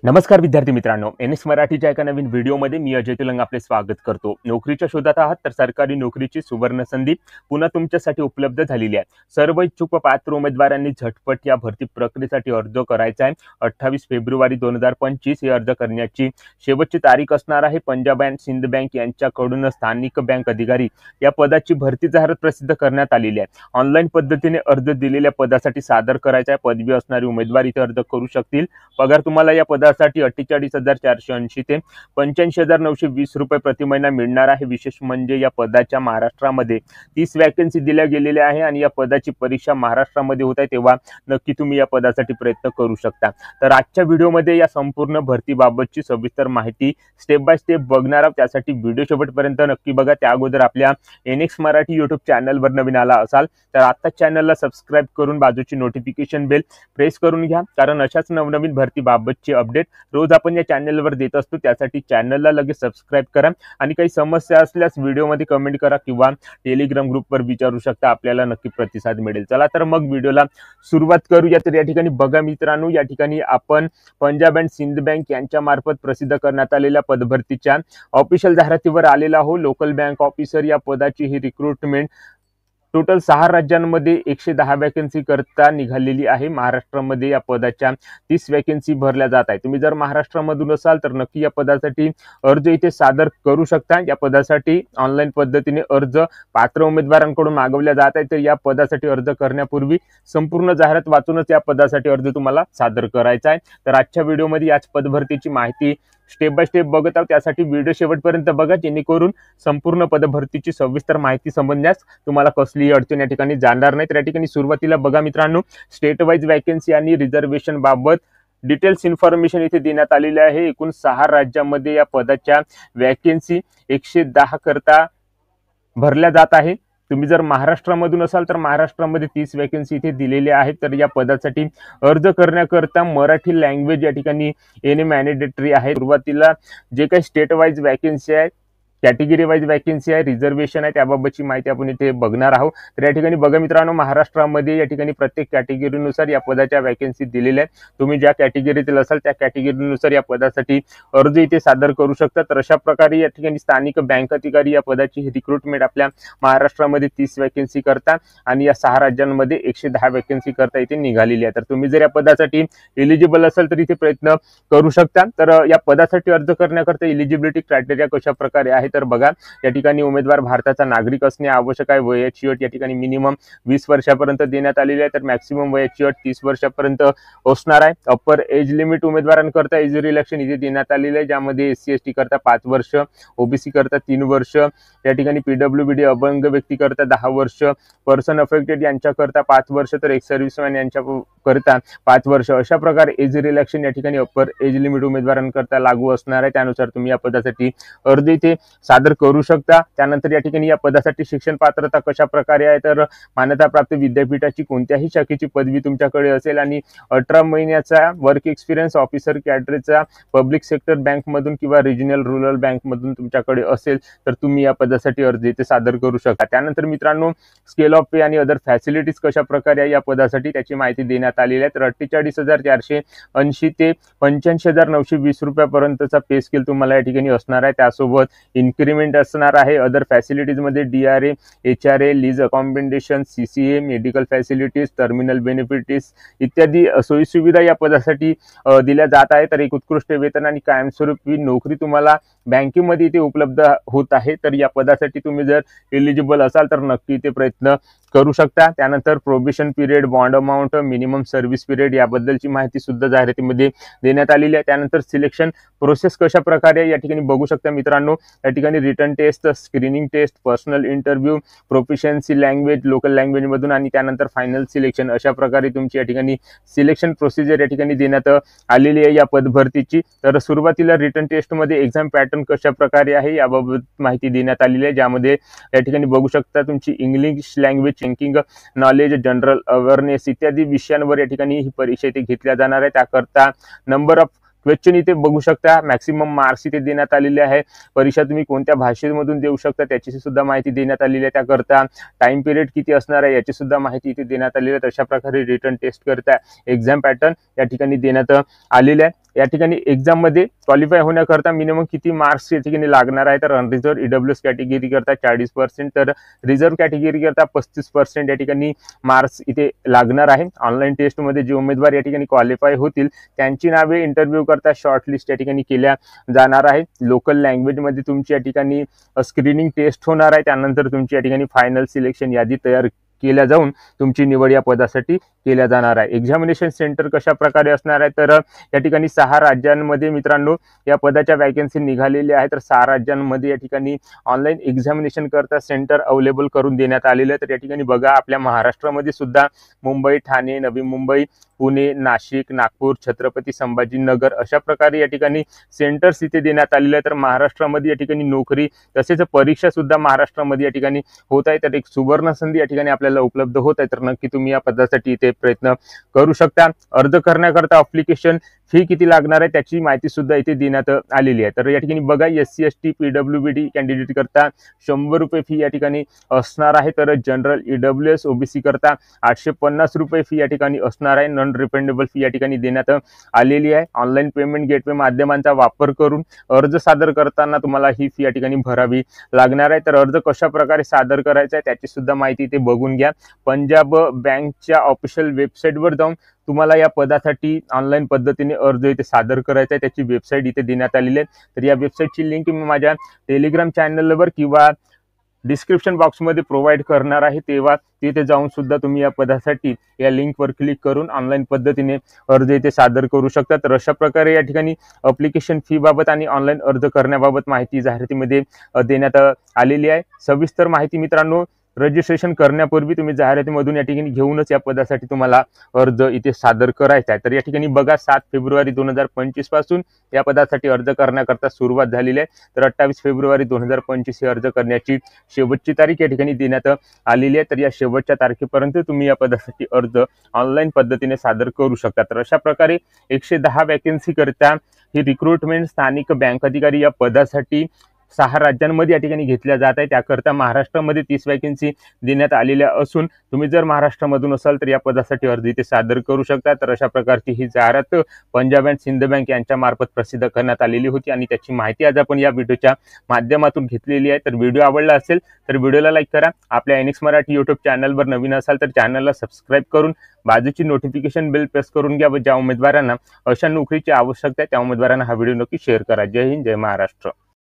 नमस्कार विद्यार्थी मित्रांनो, एनएस मराठीच्या एका नवीन व्हिडिओमध्ये मी अजय तेलंग आपले स्वागत करतो। नोकरीच्या शोधात आहात तर सरकारी नोकरीची सुवर्ण संधी पुन्हा तुमच्यासाठी उपलब्ध झालेली आहे। सर्व इच्छुक व पात्र उमेदवारांनी झटपट या भरती प्रक्रियेसाठी अर्ज करायचा आहे। 28 फेब्रुवारी 2025 हे अर्ज करण्याची शेवटची तारीख असणार आहे। पंजाब अँड सिंध बँक यांच्याकडून स्थानिक बँक अधिकारी या पदाची भरती जाहिरात प्रसिद्ध करण्यात आलेली आहे। ऑनलाईन पद्धतीने अर्ज दिलेल्या पदासाठी सादर करायचा आहे। पदवी असणारे उमेदवार इथे अर्ज करू शकतील। पगार तुम्हाला या पदासाठी 48,480 ते 85,920 रुपये प्रति महिना मिळणार आहे। विशेष म्हणजे या पदाच्या महाराष्ट्रामध्ये 30 वॅकन्सी दिल्या गेलेल्या आहे आणि या पदाची परीक्षा महाराष्ट्रामध्ये होत आहे, तेव्हा नक्की तुम्ही या पदासाठी प्रयत्न करू शकता। तर आजच्या व्हिडिओमध्ये या संपूर्ण भरतीबाबतची सविस्तर माहिती स्टेप बाय स्टेप बघणार आहोत। त्यासाठी व्हिडिओ शेवटपर्यंत नक्की बघा। त्या अगोदर आपल्या एनएक्स मराठी यूट्यूब चॅनलवर नवीन आला असाल तर आता चॅनलला सबस्क्राइब करून बाजूची नोटिफिकेशन बेल प्रेस करून घ्या, कारण अशाच नवनवीन भरतीबाबतची अपडेट रोज आपण या चॅनलवर देत असतो। त्यासाठी चॅनलला लगेच सबस्क्राइब करा आणि काही समस्या असल्यास व्हिडिओमध्ये कमेंट करा किंवा टेलिग्राम ग्रुपवर विचारू शकता, आपल्याला नक्की प्रतिसाद मिळेल। चला तर मग व्हिडिओला सुरुवात करूया। तर या ठिकाणी बघा मित्रांनो, या ठिकाणी आपण पंजाब अँड सिंध बँक यांच्या मार्फत प्रसिद्ध करण्यात आलेल्या पदभरतीच्या ऑफिशियल जाहिरातीवर आलेला हो। लोकल बँक ऑफिसर या पदाची ही रिक्रुटमेंट टोटल 6 राज्यांमध्ये 110 वॅकन्सी करता निघालेली आहे। महाराष्ट्रामध्ये या पदाच्या 30 वॅकन्सी भरल्या जात आहे। तुम्ही जर महाराष्ट्रामधून असाल तर नक्की या पदासाठी अर्ज इथे सादर करू शकता। या पदासाठी ऑनलाईन पद्धतीने अर्ज पात्र उमेदवारांकडून मागवल्या जात आहे। तर या पदासाठी अर्ज करण्यापूर्वी संपूर्ण जाहिरात वाचूनच या पदासाठी अर्ज तुम्हाला सादर करायचा आहे। तर आजच्या व्हिडिओमध्ये याच पदभरतीची माहिती स्टेप बाय स्टेप बघत आहोत, त्यासाठी व्हिडिओ शेवटपर्यंत बघा, जेणेकरून संपूर्ण पदभरतीची सविस्तर माहिती समजण्यास तुम्हाला कसलीही अडचण या ठिकाणी जाणार नाही। तर या ठिकाणी सुरुवातीला बघा मित्रांनो, स्टेट वाईज वॅकन्सी आणि रिझर्वेशन बाबत डिटेल्स इन्फॉर्मेशन इथे देण्यात आलेली आहे। एकूण 6 राज्यांमध्ये या पदाच्या वॅकन्सी 110 करता भरल्या जात आहे। तुम्ही जर महाराष्ट्रामधून असाल तर महाराष्ट्रामध्ये 30 वॅकन्सी इथे दिलेल्या आहेत। तर या पदासाठी अर्ज करण्याकरता मराठी लँग्वेज या ठिकाणी येणे मॅन्डेटरी आहे। सुरुवातीला जे काही स्टेट वाईज वॅकन्सी आहे, कॅटेगरी वाईज वॅकन्सी आहे, रिझर्वेशन आहे, त्याबाबतची माहिती आपण इथे बघणार आहोत। तर या ठिकाणी बघा मित्रांनो, महाराष्ट्रामध्ये या ठिकाणी प्रत्येक कॅटेगरीनुसार या पदाच्या वॅकन्सी दिलेल्या आहेत। तुम्ही ज्या कॅटेगरीतील असाल त्या कॅटेगरीनुसार या पदासाठी अर्ज इथे सादर करू शकता। तर अशा प्रकारे या ठिकाणी स्थानिक बँक अधिकारी या पदाची रिक्रुटमेंट आपल्या महाराष्ट्रामध्ये 30 वॅकन्सी करता आणि या 6 राज्यांमध्ये 110 वॅकन्सी करता इथे निघालेली आहे। तर तुम्ही जर या पदासाठी एलिजिबल असाल तर इथे प्रयत्न करू शकता। तर या पदासाठी अर्ज करण्याकरता एलिजिबिलिटी क्रायटेरिया कशा प्रकारे आहे तर बघा, या ठिकाणी उमेदवार भारताचा नागरिक असणे आवश्यक आहे। वयाची अट या ठिकाणी मिनिमम 20 वर्षापर्यंत देण्यात आलेली आहे, तर मॅक्सिमम वयाची अट 30 वर्षापर्यंत असणार आहे। अप्पर एज लिमिट उमेदवारांकरता एज रिलॅक्शन इथे देण्यात आलेले आहे, ज्यामध्ये एससी एसटी करता 5 वर्ष, ओबीसी करता 3 वर्ष, या ठिकाणी पीडब्ल्यूडी अपंग व्यक्ती करता 10 वर्ष, पर्सन अफेक्टेड यांच्याकरता 5 वर्ष, तर एक सर्व्हिसमॅन यांच्याकरता 5 वर्ष। अशा प्रकारे एज रिलॅक्शन या ठिकाणी अप्पर एज लिमिट उमेदवारांकरता लागू असणार आहे। त्यानुसार तुम्ही या पदासाठी अर्ज इथे सादर करू शकता। त्यानंतर या ठिकाणी या पदासाठी शिक्षण पात्रता कशा प्रकारे आहे तर मान्यताप्राप्त विद्यापीठाची कोणत्याही शाखेची पदवी तुमच्याकडे असेल आणि 18 महिन्याचा वर्क एक्सपिरियन्स ऑफिसर कॅडरेचा पब्लिक सेक्टर बँक मधून किंवा रिजनल रूरल बँक मधून तुमच्याकडे असेल तर तुम्ही या पदासाठी अर्ज इथे सादर करू शकता। त्यानंतर मित्रांनो, स्केल ऑफ पे आणि अदर फॅसिलिटीज कशा प्रकारे आहे या पदासाठी त्याची माहिती देण्यात आलेली आहे। तर 48,480 ते 85,920 रुपयापर्यंतचा पे स्केल तुम्हाला या ठिकाणी असणार आहे। त्यासोबत इन्क्रीमेंट असणार आहे। अदर फॅसिलिटीज मध्ये DRA, HRA, lease accommodation, CCA, medical facilities, terminal benefits इत्यादी सोयी सुविधा या पदासाठी दिल्या जात आहे। तर एक उत्कृष्ट वेतन आणि कायमस्वरूपी नोकरी तुम्हाला बँकेमध्ये इथे उपलब्ध होत आहे। तर या पदासाठी तुम्ही जर एलिजिबल असाल तर नक्की इथे प्रयत्न करू शकता। त्यानंतर probation period, bond amount, minimum service period याबद्दलची माहिती सुद्धा जाहिरातीमध्ये देण्यात आलेली आहे। त्यानंतर सिलेक्शन प्रोसेस कशा प्रकारे या ठिकाणी बघू शकता मित्रांनो, या ठिकाणी written test, screening test, personal interview, proficiency language, local language मधून आणि त्यानंतर फायनल सिलेक्शन, अशा प्रकारे तुमची या ठिकाणी सिलेक्शन प्रोसिजर या ठिकाणी देण्यात आलेली आहे या पदभरतीची। तर सुरुवातीला रिटन टेस्ट मध्ये एक्झाम पॅटर्न कशा प्रकारे आहे याबाबत माहिती देण्यात आलेली आहे, ज्यामध्ये या ठिकाणी बघू शकता तुमची English language, thinking knowledge, general awareness इत्यादी विषयांवर या ठिकाणी ही परीक्षा इथे घेतल्या जाणार आहे। त्याकरता नंबर ऑफ क्वेश्चन इथे बघू शकता, मॅक्सिमम मार्क्स इथे देण्यात आलेले आहे। परीक्षा तुम्ही कोणत्या भाषेमधून देऊ शकता त्याची सुद्धा माहिती देण्यात आलेली आहे। त्याकरता टाइम पिरियड किती असणार आहे याची सुद्धा माहिती इथे देण्यात आलेली आहे। अशा प्रकारे रिटन टेस्ट करता एक्झाम पॅटर्न या ठिकाणी देण्यात आलेले आहे। या ठिकाणी एक्झाममध्ये क्वालिफाय होण्याकरता मिनिमम किती मार्क्स या ठिकाणी लागणार आहे, तर अनरिझर्व्ह ईडब्ल्यूएस कॅटेगरी करता 40%, तर रिझर्व्ह कॅटेगरी करता 35% या ठिकाणी मार्क्स इथे लागणार आहे. ऑनलाईन टेस्टमध्ये जे उमेदवार या ठिकाणी क्वालिफाय होतील त्यांची नावे इंटरव्ह्यू करता शॉर्टलिस्ट या ठिकाणी केल्या जाणार आहे. लोकल लँग्वेजमध्ये तुमची या ठिकाणी स्क्रीनिंग टेस्ट होणार आहे. त्यानंतर तुमची या ठिकाणी फायनल सिलेक्शन यादी तयार केल्या जाऊन तुमची निवड या पदासाठी केल्या जाणार आहे. एक्झामिनेशन सेंटर कशा प्रकारे असणार आहे, तर या ठिकाणी 6 राज्यांमध्ये मित्रांनो या पदाच्या वॅकन्सी निघालेल्या आहेत. तर 6 राज्यांमध्ये या ठिकाणी ऑनलाईन एक्झामिनेशन करता सेंटर अवेलेबल करून देण्यात आलेलं आहे. तर या ठिकाणी बघा आपल्या महाराष्ट्रामध्ये सुद्धा मुंबई, ठाणे, नवी मुंबई, पुणे, नाशिक, नागपूर, छत्रपती संभाजीनगर अशा प्रकारे या ठिकाणी सेंटर्स इथे देण्यात आलेले आहे. तर महाराष्ट्रामध्ये या ठिकाणी नोकरी तसेच परीक्षा सुद्धा महाराष्ट्रामध्ये या ठिकाणी होत आहे. तर एक सुवर्ण संधी या ठिकाणी आपल्याला उपलब्ध होत आहे. तर नक्की तुम्ही या पदासाठी इथे प्रयत्न करू शकता. अर्ज करण्याकरता अप्लिकेशन फी किती लागणार आहे त्याची माहिती सुद्धा इथे देण्यात आलेली आहे. तर या ठिकाणी बघा SC ST PWBD कॅन्डिडेट करता 100 रुपये फी या ठिकाणी असणार आहे. तर जनरल EWS OBC करता 850 रुपये फी या ठिकाणी असणार आहे. नॉन रिफंडेबल फी या ठिकाणी देण्यात आलेली आहे. ऑनलाईन पेमेंट गेटवे माध्यमांचा वापर करून अर्ज सादर करताना तुम्हाला ही फी या ठिकाणी भरावी लागणार आहे. तर अर्ज कशा प्रकारे सादर करायचा आहे त्याची सुद्धा माहिती इथे बघून घ्या. पंजाब बँकच्या ऑफिशियल वेबसाईटवर जाऊन तुम्हाला या पदासाठी ऑनलाईन पद्धतीने अर्ज इथे सादर करायचा आहे. त्याची वेबसाईट इथे देण्यात आलेली आहे. तर या वेबसाईटची लिंक मी माझ्या टेलिग्राम चॅनलवर किंवा डिस्क्रिप्शन बॉक्समध्ये प्रोव्हाइड करणार आहे. तेव्हा तिथे जाऊन सुद्धा तुम्ही या पदासाठी या लिंकवर क्लिक करून ऑनलाईन पद्धतीने अर्ज इथे सादर करू शकता. तर अशा प्रकारे या ठिकाणी अप्लिकेशन फी बाबत आणि ऑनलाईन अर्ज करण्याबाबत माहिती जाहिरातीमध्ये देण्यात आलेली आहे. सविस्तर माहिती मित्रांनो रजिस्ट्रेशन करण्यापूर्वी तुम्ही जाहिरातीमधून या ठिकाणी घेऊनच या पदासाठी तुम्हाला अर्ज इथे सादर करायचा आहे. तर या ठिकाणी बघा 7 फेब्रुवारी 2025 पासून या पदासाठी अर्ज करण्याकरता सुरुवात झालेली आहे. तर 28 फेब्रुवारी 2025 ही अर्ज करण्याची शेवटची तारीख या ठिकाणी देण्यात आलेली आहे. तर या शेवटच्या तारखेपर्यंत तुम्ही या पदासाठी अर्ज ऑनलाईन पद्धतीने सादर करू शकता. तर अशा प्रकारे 110 वॅकन्सी करता ही रिक्रुटमेंट स्थानिक बँक अधिकारी या पदासाठी 6 राज्यांमध्ये या ठिकाणी घेतल्या जात आहे. त्याकरता महाराष्ट्रामध्ये 30 वॅकन्सी देण्यात आलेल्या असून तुम्ही जर महाराष्ट्रामधून असाल तर या पदासाठी अर्ज इथे सादर करू शकता. तर अशा प्रकारची ही जाहिरात पंजाब अँड सिंध बँक यांच्या मार्फत प्रसिद्ध करण्यात आलेली होती आणि त्याची माहिती आज आपण या व्हिडिओच्या माध्यमातून घेतलेली आहे. तर व्हिडिओ आवडला असेल तर व्हिडिओला लाईक करा. आपल्या एनिक्स मराठी यूट्यूब चॅनलवर नवीन असाल तर चॅनलला सबस्क्राईब करून बाजूची नोटिफिकेशन बेल प्रेस करून घ्या व ज्या उमेदवारांना अशा नोकरीची आवश्यकता आहे त्या उमेदवारांना हा व्हिडिओ नक्की शेअर करा. जय हिंद, जय महाराष्ट्र.